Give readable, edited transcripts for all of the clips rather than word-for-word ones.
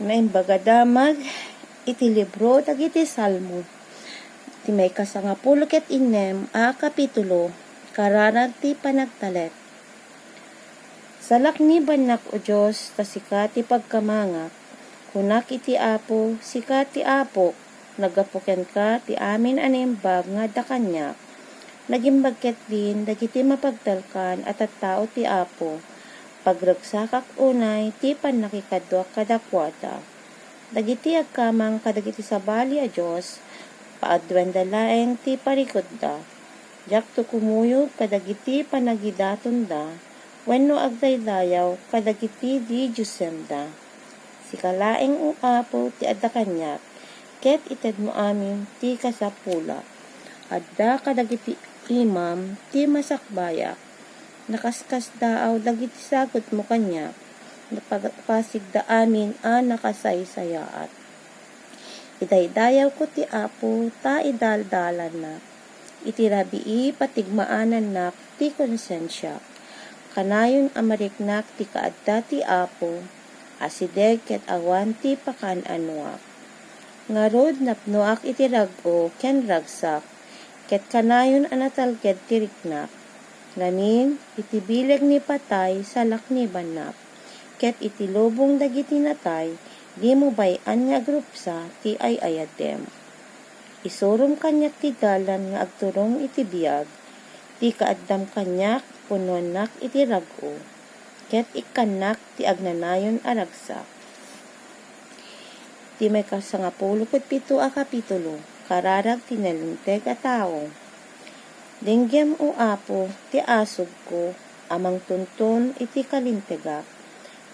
Naimbaga damag iti libro dagiti Salmo. Ti may kasangapulo ket innem a kapitulo kararag ti panagtalet. Salak ni banak o Diyos ta sika ti pagkamangak. Kunak iti Apo, sika ti Apo, nagapuken ka ti amin animbag nga dakanyak. Nagimbag ket din dagiti mapagtalkan at tao ti Apo. Pagragsakak unay ti panakikadwa kadakwada. Dagiti agkamang kadagiti sabali a Diyos, paadwen dalaeng ti parikot da. Jak to kumuyog kadagiti panagidaton da, wenno agdaydayaw kadagiti di Diyosem da. Sikalaeng o Apo ti adda kanyak, ket ited mo amin ti kasapula. Adda kadagiti imam ti masakbayak, nakaskas daaw dagiti sagot mo kanyak, napagpasig da amin a nakasaysayaat. Idaydayaw ko ti Apo ta idaldalan na, itirabii patigmaanan nak ti konsensya. Kanayon amariknak ti kaadda ti Apo, asideg ket awan ti pakan-anuak. Ngarod napnoak iti rag-o ken ragsak, ket kanayon anatalged ti riknak. Ngamin iti bileg ni patay salak ni banak, ket iti lubong dagiti natay, di mo bayan nga agrupsa ti ayayadem. Isurum kanyak ti dalan nga agturong iti biag, ti kaaddam kanyak punonak iti rag-o, ket ikanak ti agnanayon aragsak. Ti may kasangapulo ket pito a kapitulo, kararag ti nalinteg a tao. Denggem o Apo, ti asog ko, amang tuntun iti kalintegak.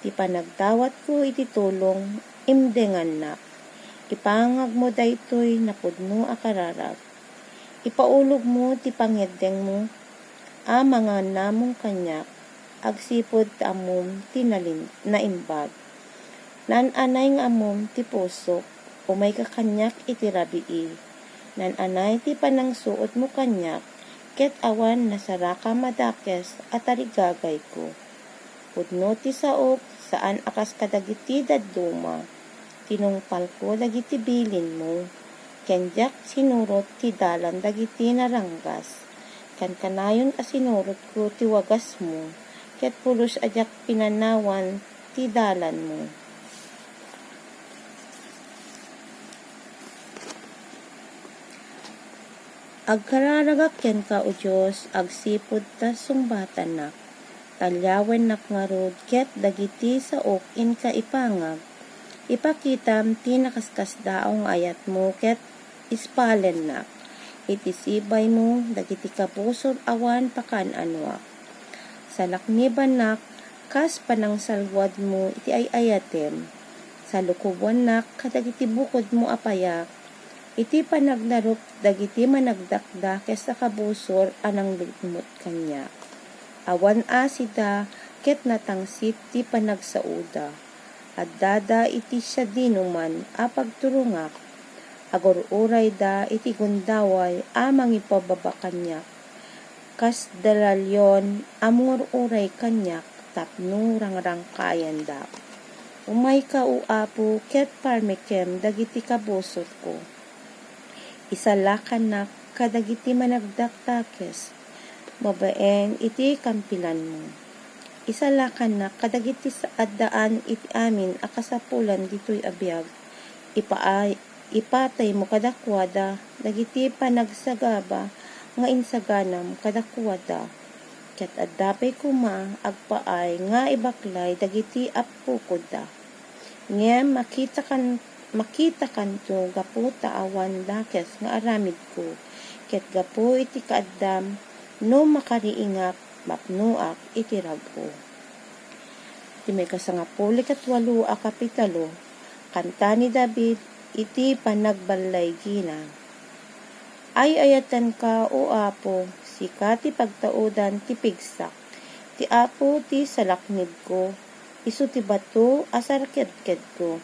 Ti panagdawat ko iti tulong, imdengan na. Ipangag mo daytoy napudno a kararag. Ipaulog mo ti pangeddeng mo, a mga namong kanyak, agsipod ti amom ti naimbag. Nananay nga amom ti pusok, umay kakanyak iti rabii. Nananay ti panangsuot mo kanyak, ket awan nasaraka madakes at arigagay ko. Pudno ti saok, saan akas kadagiti dadduma, tinungpal ko dagiti bilin mo, kenjak sinurot ti dalan dagiti naranggas, kan kanayon a sinurot ko ti wagas mo, ket pulos ajak pinanawan ti dalan mo. Agkararagak ken ka o Diyos, agsipod ta sungbatan nak. Talyawen nak ngarod, ket dagiti saok in ka ipangag. Ipakitam ti nakaskas daong ayat mo, ket ispalen nak. Itisibay mo, dagiti kabusor awan pakan-anuak. Salakniban nak, kas panang salwad mo iti ayatem. Sa lukubuan nak, kadagiti bukod mo apayak. Iti panagnarup dagiti managdakda kesa kabusor anang lugmot kanya. Awan asida ket natangsit ti panagsauda. Addada iti siya dinuman a pagturungak. Agururay da iti gundaway a mangipababa kanyak. Kas dalalyon amururay kanyak tapno rangrang kayan da. Umay ka o Apo ket parmekem dagiti kabusor ko. Isalakan na kadagiti managdaktakes, mabaen iti kampilan mo. Isalakan na kadagiti saaddaan iti amin akasapulan ditoy abiyag. Ipatay mo kadakwada, dagiti panagsagaba nga insaganam kadakwada. Ket addapay kuma agpaay nga ibaklay dagiti appukoda. Ngem makita kanto gapu taawan dakes nga aramid ko, ket gapu iti kaaddam no makariingak mapnuak iti rag-o. Iti may kasangapulo ket 8 a kapitulo, kanta ni David iti panagbalay gina. Ay ayatan ka o Apo, sika ti pagtaudan ti pigsak. Ti Apo ti salaknib ko, isu ti bato asarked ko.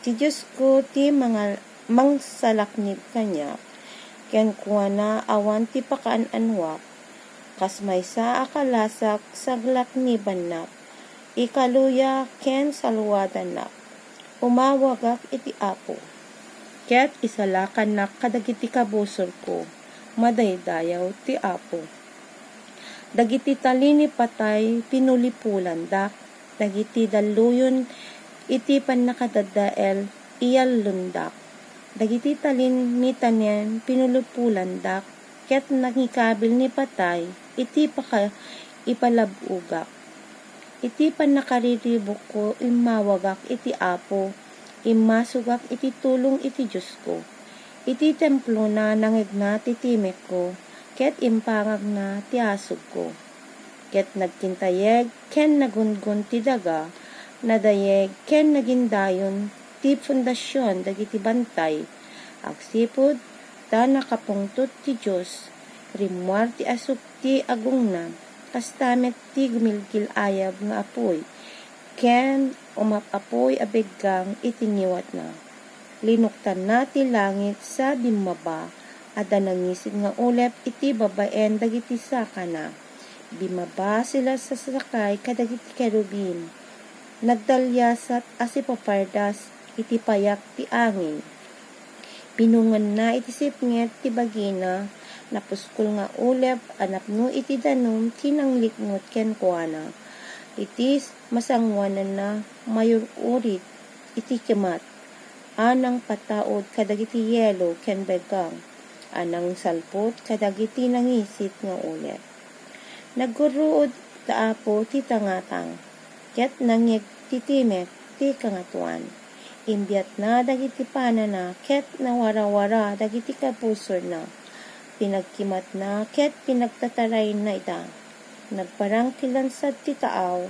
Ti Diyos ko ti mga mangsalaknib kanya, ken kuana awan ti pakaan-anwak, kas maysa akalasak saglakniban nak, ikaluya ken salwadan nak. umawagak iti Apo. Ket isalakan nak kadagiti kabusor ko, madaydayaw ti Apo. Dagiti talini patay pinulipulan dak, dagiti daluyon iti pannakadadael iyal lundak. Dagiti talin ni tanen pinulipulan dak, ket nangikabil ni patay iti ipalabugak. Iti pannakariribok ko imawagak iti Apo, imasugak iti tulong iti Diyos ko. Iti templo na nangigna ti timek ko, ket impangag na ti asog ko. Ket nagkintayeg ken nagungun ti daga, nadayeg ken nagindayon ti pundasyon dagiti bantay. Agsipud ta nakapungtot ti Diyos, rimwar ti asuk ti agungna, kastamet ti gumilgil ayab nga apoy, ken umapapoy abeggang itiniwat na. Linuktan na ti langit sa bimaba, ada nangisid nga ulep iti babaen dagiti sakana. Bimaba sila sa sakay kadagiti kerubin. Nagdalyasat asipapardas iti payak ti angin. Pinungan na iti sipnget ti bagina, napuskol nga ulep anapno iti danum tinanglikngot ken kuana. Iti masangwanan na mayor urit iti kemat. Anang pataod kadagiti yelo ken begang. Anang salpot kadagiti nangisit nga ulep. Nagguruod ta Apo ti tangatang, ket nangyeg ti timek ti kangatuan. Imbiat na dagiti panana, ket nawarawara dagiti kabusor na. Pinagkimat na, ket pinagtataray na ita. Nagparang ti lansad ti taaw,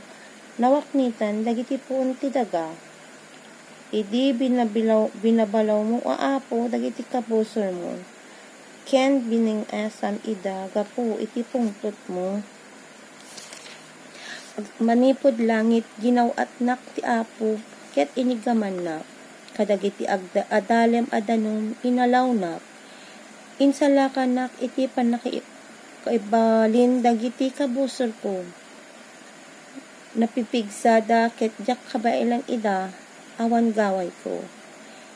nawaknitan dagiti puon ti daga. Idi binabalaw mo Apo dagiti kabusor mo, ken biningasam ida gapu iti pungtot mo. Manipod langit ginawat nak ti Apo, ket inigaman na, kadagiti adalem adanum inalaw na, insalakan nak iti panakaibalin dagiti kabusor ko. Napipigsada ket jak kabailan ida, awan gaway ko.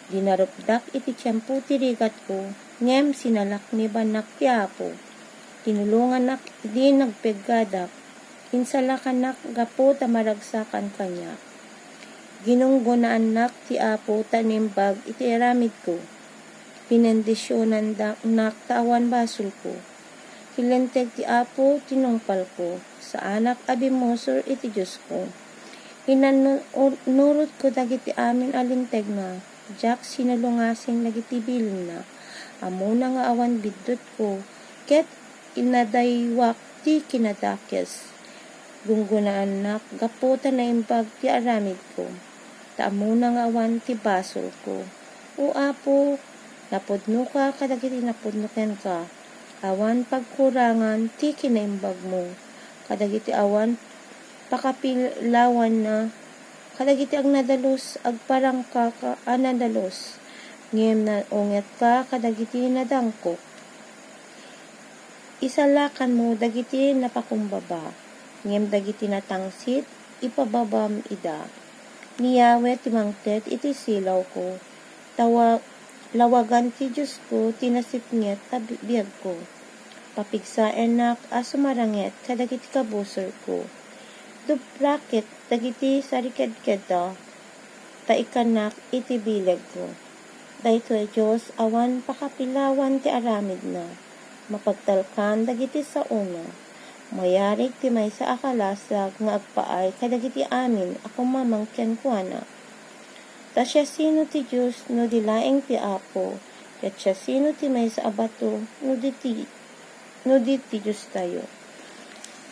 Dinarupdak iti tiyempo ti rigat ko, ngem sinalak ni banak ti Apo. Tinulungan nak di nagpeggadak, insalakan nak gapo tamaragsakan kanya. Ginunggunaan nak ti Apo tanimbag iti aramid ko. Pinendisyonan nak tawan basol ko. Kilenteg ti Apo tinungpal ko, sa anak abimosor iti Diyos ko. Inanurot ko dagiti amin alinteg na, jak sinalungasing dagiti bilin na. Amo na nga awan bidot ko, ket inadaywak ti kinadakes. Gunggunaan nak gaputa na imbag ti aramid ko. Taamo na nga awan ti basol ko. O Apo, napudno ka kadagiti napudnoken ka. Awan pagkurangan ti kinaimbag mo. Kadagiti awan pakapilawan na. Kadagiti ag nadalos agparang ka anadalos. Ngem na unget ka kadagiti nadangkok. Isalakan mo dagiti napakumbaba. Ngem dagiti natangsit ipababam ida. Niyawe timangtet iti silaw ko. Lawagan ti Diyos ko tinasipnget tabiyag ko. Papigsaen nak asumaranget kadagiti kabusor ko. Dubrakit dagiti sariked-ked taikanak iti bileg ko. Daytoy Diyos awan pakapilawan ti aramid na. Mapagtalkan dagiti sa una. Mayarig ti maysa akalasag nga agpaay kadagiti amin ako mamangken kuana. Ta siya sino ti Diyos no dilaeng ti Apo, ket siya sino ti maysa abato no di Diyos tayo.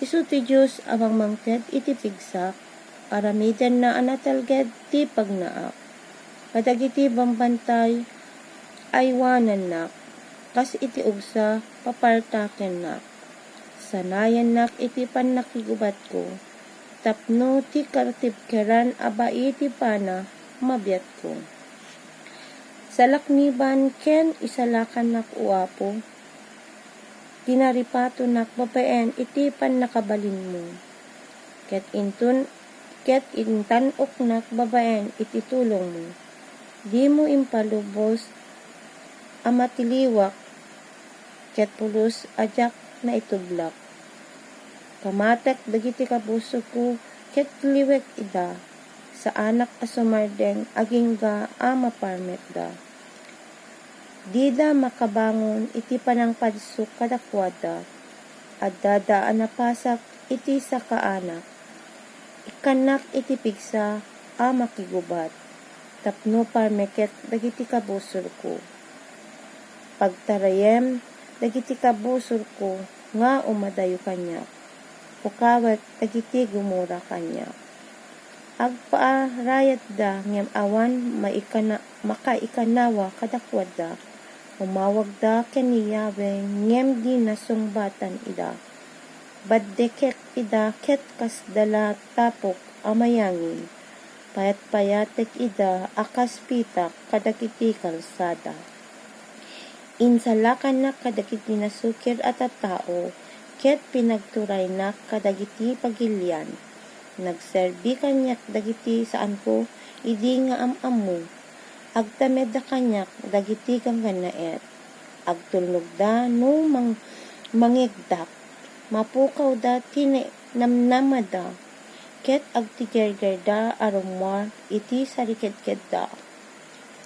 Isu ti Diyos amang mangked iti pigsak, aramidan na anatalged ti pagnaak. Kadagiti bambantay aywanan nak, kas iti ugsa papartaken nak. Sanayan nak iti panakigubat ko, tapno ti kartibkeran aba iti pana mabiyat ko. Salakniban ken isalakan nak o Apo, dinaripato nak babaen iti pan nakabalin mo. Ket intun ket intanok nak babaen iti tulong mo. Di mo impalubos amatiliwak ket pulos ajak na itublak. Kamatek dagiti kapuso ko ket liwek ida sa anak asumardeng agingga maparmet da. Dida makabangon iti panangpadsuk kadakwada at dadaan na pasak iti sa kaanak. Ikanak iti pigsa makigubat tapno parmeket dagiti kabusor ko. Pagtarayem dagiti kabusor ko nga umadayo kanya. Ukawet dagiti gumura kanya. Agpaarayat da ngem awan makaikanawa kadakwada. Umawag da kaniyawe ngem di nasungbatan ida. Baddeket ida ket kasdala tapok amayangin. Payat-payatek ida akas pitak kadagiti kalsada. Insalakan na kadagiti nasukir at tao, ket pinagturay na kadagiti pagilian. Nagserbi kanyak dagiti saan ko, idi nga amamu. Agtamed da kanyak dagiti kang ganaet. Agtulnog da no mangigdak. Mapukaw da namnamada. Ket agtigerger da arumwar iti sariked-ked da.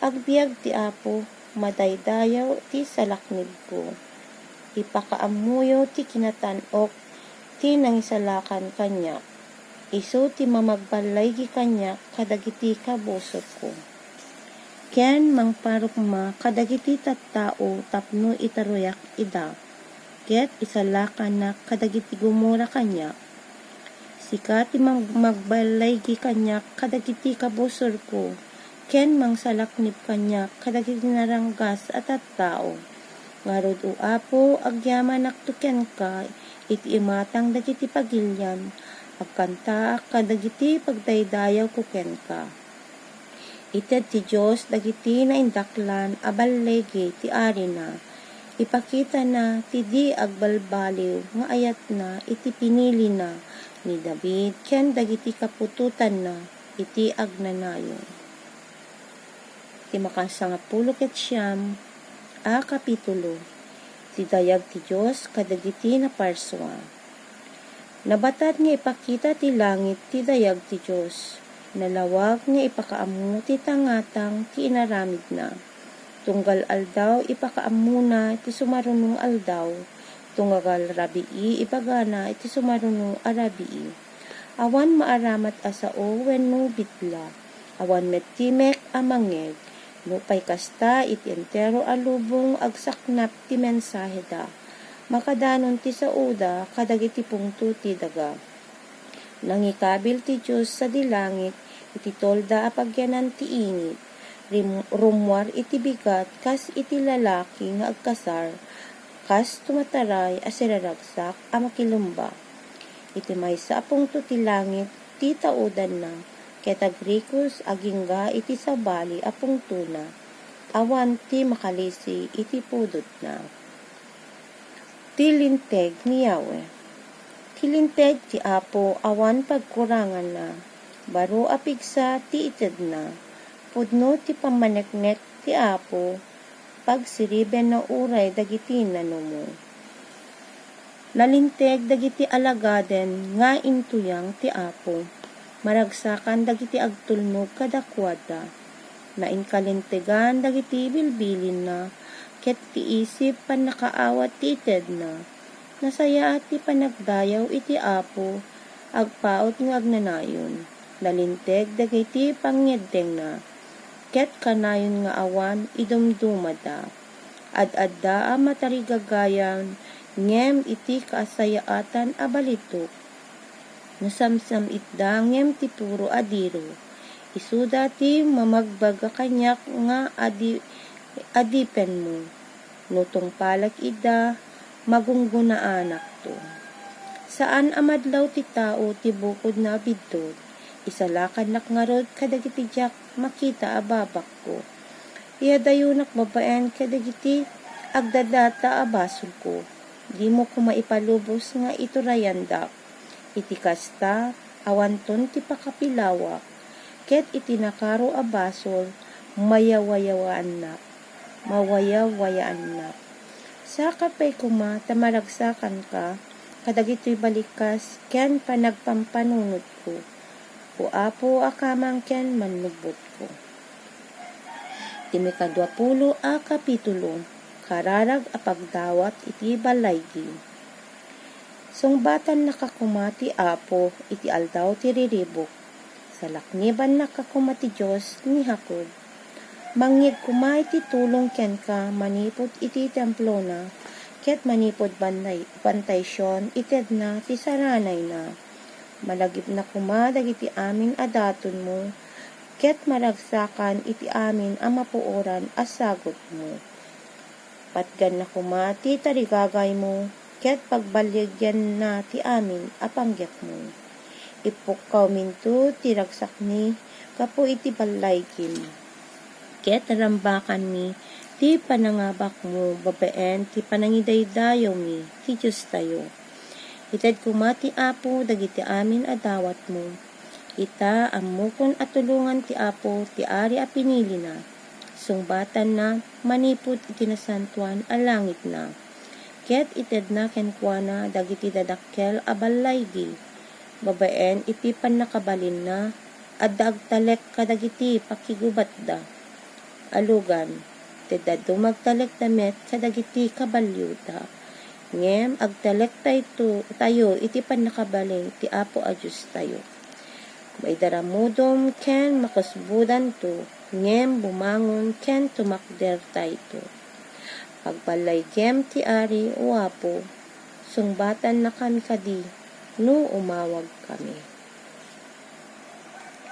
Agbiag ti apo madaydayaw ti salaknib ko. Ipakaamuyo ti kinatanok ti nangisalakan kanyak. Isu ti mamagbalay gi kanyak kadagiti kabusot ko. Ken mangparukma kadagiti tattao tapno itaruyak ida. Ket isalakan na kadagiti gumura kanya. Sika ti magbalay gi kanya kadagiti kabusor ko. Ken mangsalaknip kanya kadagiti naranggas at tattao. Ngarod o apo agyaman naktuken ka iti imatang dagiti pagilyan. Agkanta kadagiti pagdaydayaw ko ken ka. Ited ti Diyos dagiti naindaklan aballegi ti ari na. Ipakita na ti di agbalbaliw nga ayat na iti pinili na ni David ken dagiti kapututan na iti agnanayon. Ti makasangapulo ket siyam kapitulo. Ti dayag ti Diyos kadagiti naparsua. Nabatad nga ipakita ti langit ti dayag ti Diyos. Nalawag nga ipakaamu ti tangatang ti inaramid na. Tunggal aldaw ipakaamu na ti sumarunong aldaw. Tunggal rabii ipagana iti sumarunong arabii. Awan maaramat asao wenno bitla. Awan mettimek amangeg. Nupay kasta iti entero alubong agsaknap ti mensahe da. Makadanon ti sauda kadagiti pungto ti daga. Nangikabil ti Diyos sa dilangit, iti tolda apagyanan ti init, rumwar iti bigat, kas iti lalaki nga agkasar, kas tumataray asiraragsak amakilumba. Iti maysa apungto ti langit, ti taudan na, ket agrikos agingga iti sabali apungto na, awan ti makalisi iti pudot na. Tilinteg ni Yahweh. Kilinteg ti apo awan pagkurangan na, baro apigsa ti ited na, pudno ti pamaneknek ti apo, pagsiriben na uray dagiti nanumo. Nalinteg dagiti alagaden nga intuyang ti apo, maragsakan dagiti agtulnog kadakwada, nainkalintegan dagiti bilbilin na, ket ti isip pan nakaawat ti ited na, nasaya ti panagdayaw iti apo, agpaot ng agnanayon. Nalinteg dagiti pangyedeng na, ket kanayon nga awan idumdumada. Ad-adda matarigagayan, ngem iti kaasayaatan abalitok. Nasamsam itda ngem ti puro adiro. Isuda ti mamagbaga kanyak nga adipen mo. Nutong palak ida, magunggunaanak to. Saan amadlaw ti tao ti bukod na abidtod, isalakan nak ngarod kadagiti jak makita ababak ko. Iadayunak babaen kadagiti agdadata abasol ko. Di mo ko maipalubos nga iturayandak. Iti kasta, awanton ti pakapilawak, ket itinakaro a basol, mayawayawaan na. Saka pa'y kuma, tamaragsakan ka, kadagito'y balikas, ken panagpampanunod ko. O apo akamang ken manlubot ko. Timikadwapulo a kapitulo, kararag a pagdawat iti balaygi. Sungbatan nakakumati apo, iti aldaw ti riribok. Sa lakniban nakakumati Diyos ni Jacob. Mangyeg kuma iti tulong ken ka, manipod iti templo na, ket manipod bantay Sion, ited na, ti saranay na. Malagip na kuma, dagiti amin adaton mo, ket maragsakan iti amin a mapuoran a sagot mo. Patgan na kuma, ti tarigagay mo, ket pagbaligyan na ti amin a panggep mo. Ipukkaw minto, ti ragsak ni, kapo iti balaykim. Ket rambakan mi, ti panangabak mo, babaen, ti panangidaydayaw mi, ti Diyos tayo. Ited kumati apo, dagiti amin adawat mo. Ita, amukon at tulungan ti apo, ti ari a pinili na. Sungbatan na, manipod iti nasantuan a langit na. Ket ited na kenkwana, dagiti dadakkel a balaygi. Babaen, iti panakabalin na, adda agtalek kadagiti pakigubat da. Alugan, teda dumagtalek damet kadagiti kabalyuta. Ngem agtalek tayo iti panakabalin ti apo a Diyos tayo. Maidaramudom ken makasbudan to, ngem bumangon ken tumakder tayo. Pagbalaykem ti ari o apo, sungbatan na kami kadi, no umawag kami.